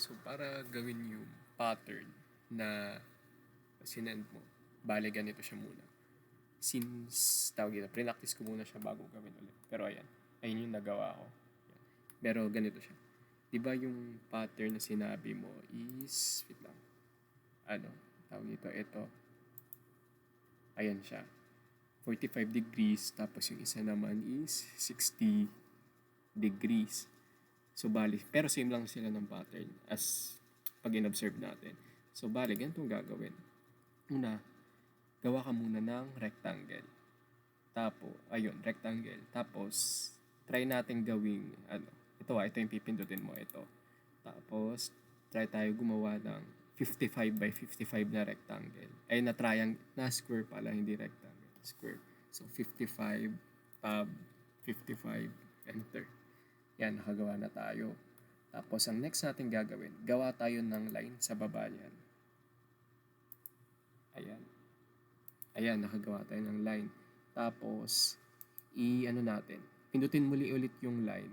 So, para gawin yung pattern na sinend mo, bale ganito siya muna. Since, tawag ito, pre-practice ko muna siya bago gawin ulit. Pero ayan, ayun yung nagawa ko. Ayan. Pero ganito siya. Diba yung pattern na sinabi mo is, wait lang, tawag ito, ayan siya. 45 degrees, tapos yung isa naman is 60 degrees. So, bali, pero same lang sila ng pattern as pag in-observe natin. So, bali, ganito gagawin. Una, gawa ka muna ng rectangle. Tapos, ayun, rectangle. Tapos, try natin gawing, ito yung pipindutin mo, ito. Tapos, try tayo gumawa ng 55 by 55 na rectangle. Ay, na square pala, hindi rectangle. Square. So, 55, tab, 55, enter. Yan, nakagawa na tayo. Tapos, ang next natin gagawin, gawa tayo ng line sa baba niyan. Ayan. Ayan, nakagawa tayo ng line. Tapos, natin, pindutin muli ulit yung line.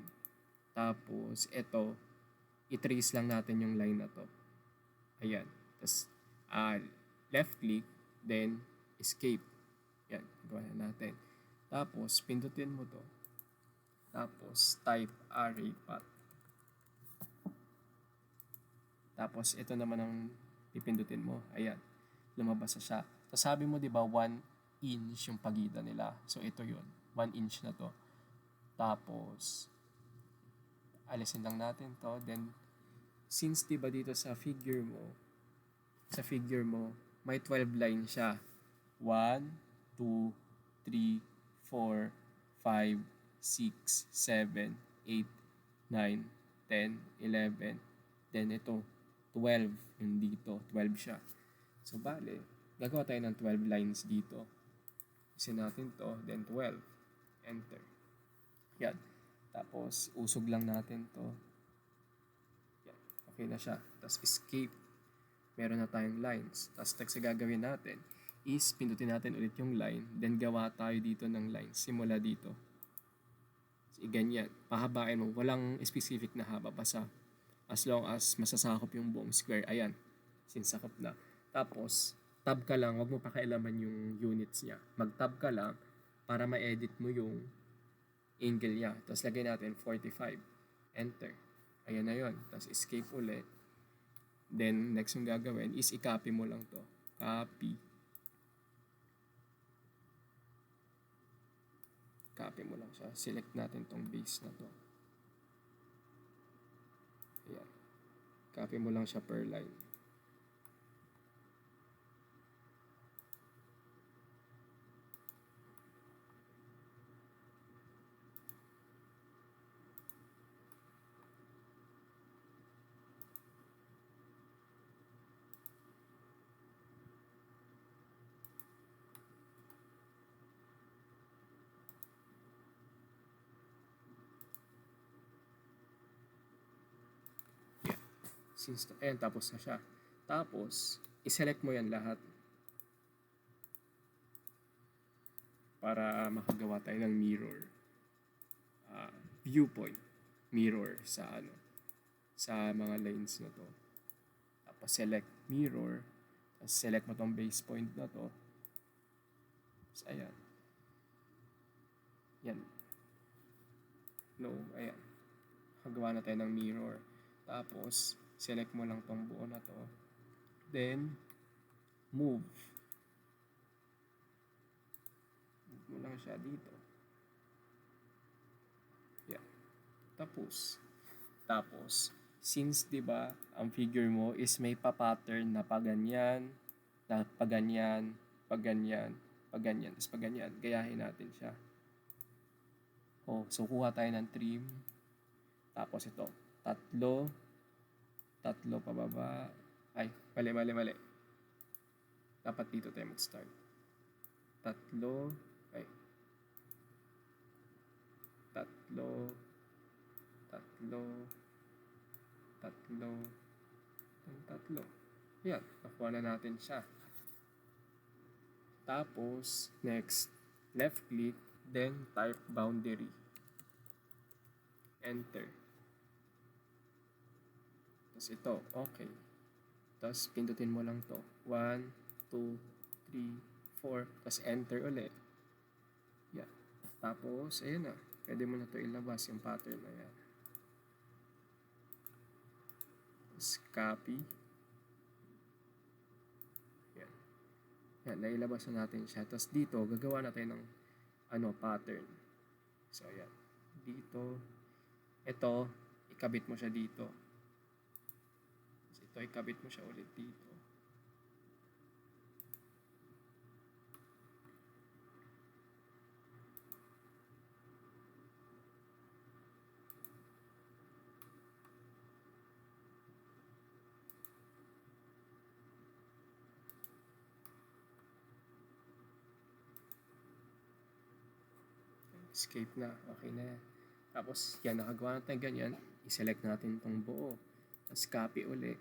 Tapos, ito, i-trace lang natin yung line na to. Ayan. Tapos, left click, then, escape. Yan, gawa na natin. Tapos, pindutin mo to. Tapos, type array path. Tapos, ito naman ang pipindutin mo. Ayan, lumabas na siya. Tapos, sabi mo, di ba, 1 inch yung pagitan nila. So, ito yun. 1 inch na to. Tapos, alisin lang natin to. Then, since, di ba, dito sa figure mo, may 12 line siya. 1, 2, 3, 4, 5, 6, 7, 8, 9, 10, 11. Then ito, 12 yung dito. 12 siya. So, bale, gagawa tayo ng 12 lines dito. Isin natin to, then 12. Enter. Yan. Tapos, usog lang natin to. Yan. Okay na siya. Tapos, escape. Meron na tayong lines. Tapos, next na gagawin natin is pindutin natin ulit yung line. Then, gawa tayo dito ng line. Simula dito. So, ganyan. Pahabain mo. Walang specific na haba. Basta as long as masasakop yung buong square. Ayan. Sinsakop na. Tapos, tab ka lang. Huwag mo pakialaman yung units niya. Mag-tab ka lang para ma-edit mo yung angle niya. Tapos, lagay natin 45. Enter. Ayan na yun. Tapos, escape ulit. Then, next yung gagawin is i-copy mo lang to. Copy. Copy mo lang siya. Select natin tong base na to. Ayan. Copy mo lang siya per line. Ayan, tapos na siya. Tapos, i-select mo yan lahat para makagawa tayo ng mirror. Viewpoint mirror sa sa mga lines na to. Tapos, select mirror. Tapos, select mo tong base point na to. Tapos, ayan. Yan. No, ayan. Makagawa na tayo ng mirror. Tapos, select mo lang tong buo na to. Then, move. Move mo lang siya dito. Yeah. Tapos, since, di ba, ang figure mo is may pa-pattern na paganyan, paganyan, tapos paganyan. Gayahin natin siya. So, kuha tayo ng trim. Tapos ito, tatlo pababa. Ay, mali. Dapat dito tayo mag-start. Tatlo. Yan, nakuha na natin siya. Tapos, next, left click, then type boundary. Enter. Tapos ito, okay. Tapos pindutin mo lang to. 1, 2, 3, 4. Tapos enter ulit. Yan. Tapos, ayun na. Pwede mo na to ilabas yung pattern na yan. Tapos copy. Yan. Yan, nailabas na natin siya. Tapos dito, gagawa natin ng pattern. So, yan. Dito. Ito, ikabit mo siya dito. Tapos ito, ikabit mo siya ulit dito. Escape na. Okay na yan. Tapos, yan, nakagawa natin ganyan. I-select natin itong buo. Tapos, copy ulit.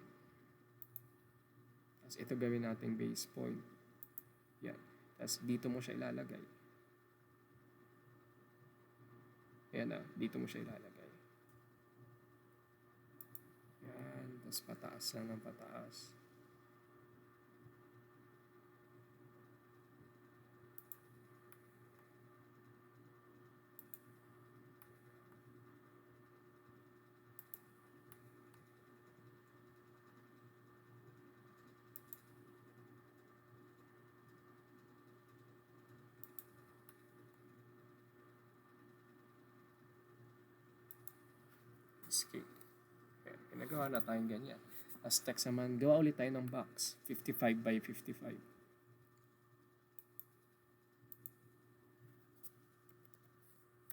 Tapos, ito gawin natin base point. Yan. Tapos, dito mo siya ilalagay. Yan na. Dito mo siya ilalagay. Yan. Tapos, pataas lang ng pataas. Escape. Ayan, pinagawa na tayong ganyan. As text naman, gawa ulit tayo ng box. 55 by 55.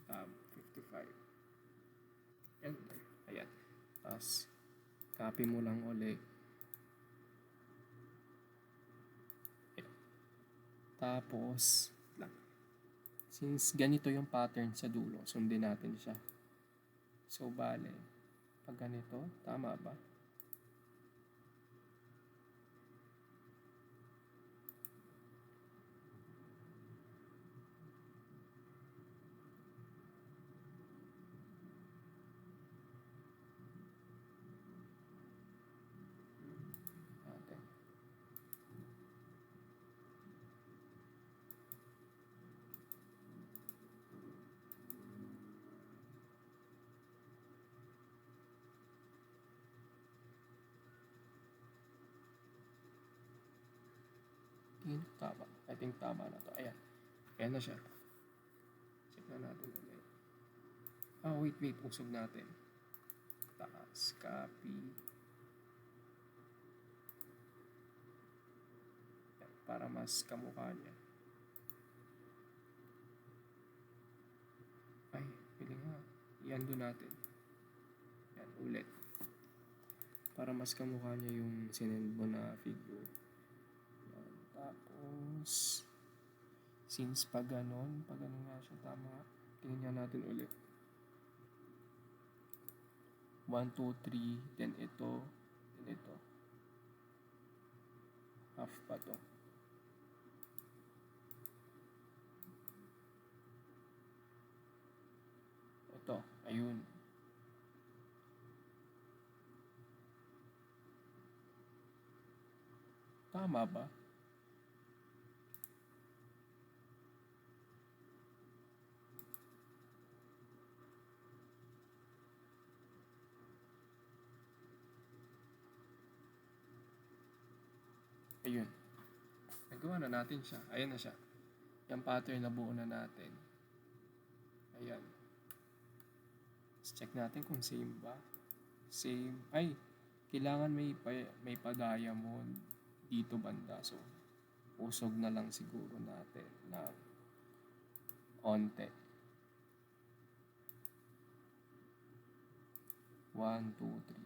Tab 55. Enter. Ayan. Tapos, copy mo lang ulit. Ayan. Tapos, since ganito yung pattern sa dulo, sundin natin siya. So, bale, pag ganito, tama ba? Okay. Tama. I think tama na to. Ayan. Ayan na siya. Check na natin ulit. Wait. Usog natin. Taas. Copy. Ayan, para mas kamukha niya. Ay, pili nga. I-undo natin. Ayan, ulit. Para mas kamukha niya yung sinend mo na figure. Tapos, since pag ganon nga siya tama, tingnan natin ulit. 1, 2, 3, then ito, then ito. Half pa to. Ito, ayun. Tama ba? Ayun. Nagawa na natin siya. Ayan na siya. Yung pattern na buo na natin. Ayan. Let's check natin kung same ba. Same. Ay, kailangan may pa-diamond dito banda. So, usog na lang siguro natin na onte. 1, 2, 3.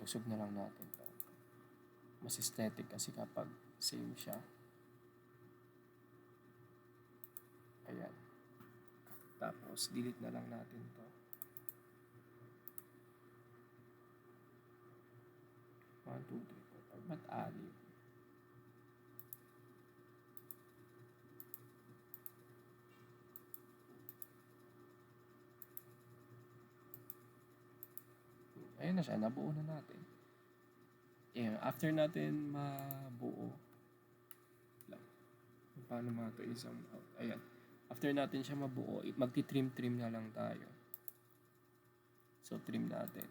Usog na lang natin to. Mas aesthetic kasi kapag same siya. Ayan. Tapos, delete na lang natin to. 1, 2, 3, 4, 5. Ba't 6? Ayun na siya, nabuo na natin. Yeah, after natin mabuo, lang, paano mga to isang out? Ayan. After natin siya mabuo, magti-trim-trim na lang tayo. So, trim natin.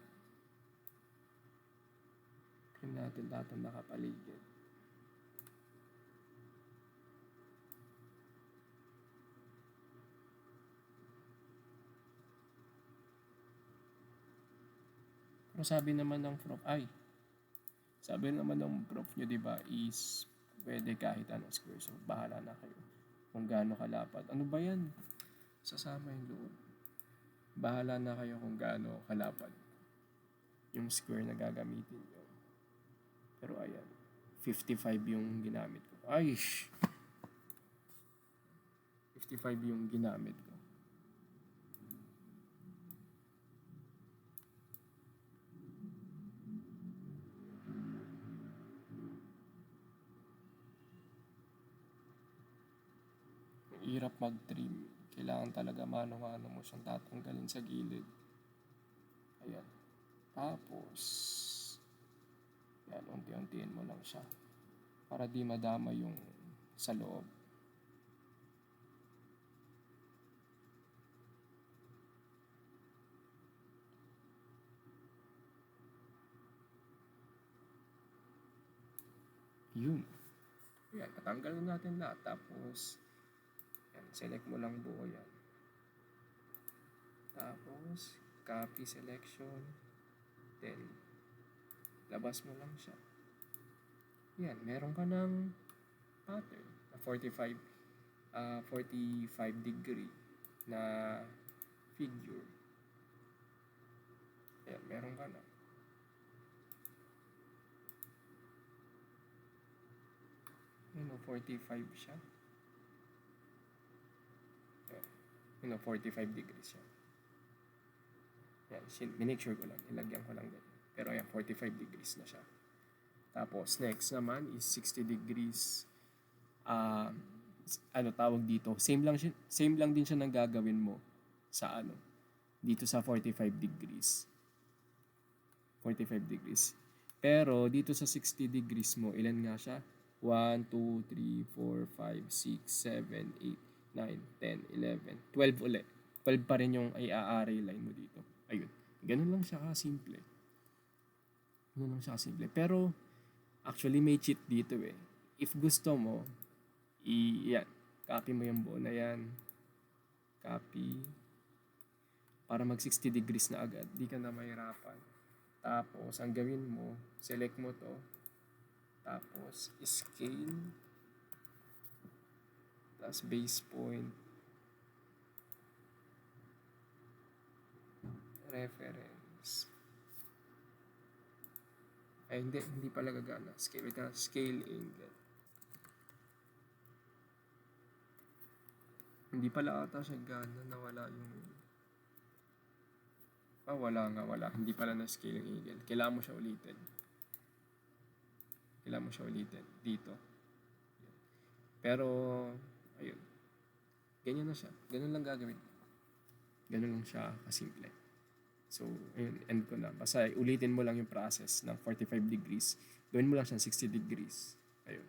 Trim natin lahat ng nakapaligid. Pero sabi naman ng prof nyo, di ba, is pwede kahit anong square. So, bahala na kayo kung gaano kalapad. Ano ba yan? Sasama yung loob. Bahala na kayo kung gaano kalapad yung square na gagamitin nyo. Pero ayan, 55 yung ginamit ko. 55 yung ginamit ko. Hirap mag-trim. Kailangan talaga mano-mano mo siyang tatanggalin sa gilid. Ayan. Tapos, yan, unti-untiin mo lang siya. Para di madama yung sa loob. Yun. Yan, patanggal na natin lahat. Tapos, yan, select mo lang buo yan. Tapos, copy selection. Then, labas mo lang siya. Yan, meron ka ng pattern na 45 degree na figure. Yan, meron ka na. Yan, 45 siya. Yan, 45 degrees siya. Yan, minake sure ko lang. Ilagyan ko lang din. Pero yan, 45 degrees na siya. Tapos, next naman is 60 degrees. Tawag dito? Same lang din siya nang gagawin mo sa dito sa 45 degrees. 45 degrees. Pero, dito sa 60 degrees mo, ilan nga siya? 1, 2, 3, 4, 5, 6, 7, 8, 9, 10, 11, 12 ulit. 12 pa rin yung i-array line mo dito. Ayun. Ganun lang siya kasimple. Ganun lang siya kasimple. Pero, actually may cheat dito eh. If gusto mo, yan. Copy mo yung buo na yan. Copy. Para mag 60 degrees na agad. Di ka na mahirapan. Tapos, ang gawin mo, select mo to. Tapos, scale. Tapos, base point. Reference. Ay, hindi pala gagana. Scale angle. Hindi pala ata siya gana, nawala yung... wala. Hindi pala na scale yung angle. Kailangan mo siya ulitin. Dito. Pero, ayun. Ganyan na siya. Ganun lang gagawin. Ganun lang siya kasimple. So, ayun, end ko na. Basta ulitin mo lang yung process ng 45 degrees. Gawin mo lang siyang 60 degrees. Ayun.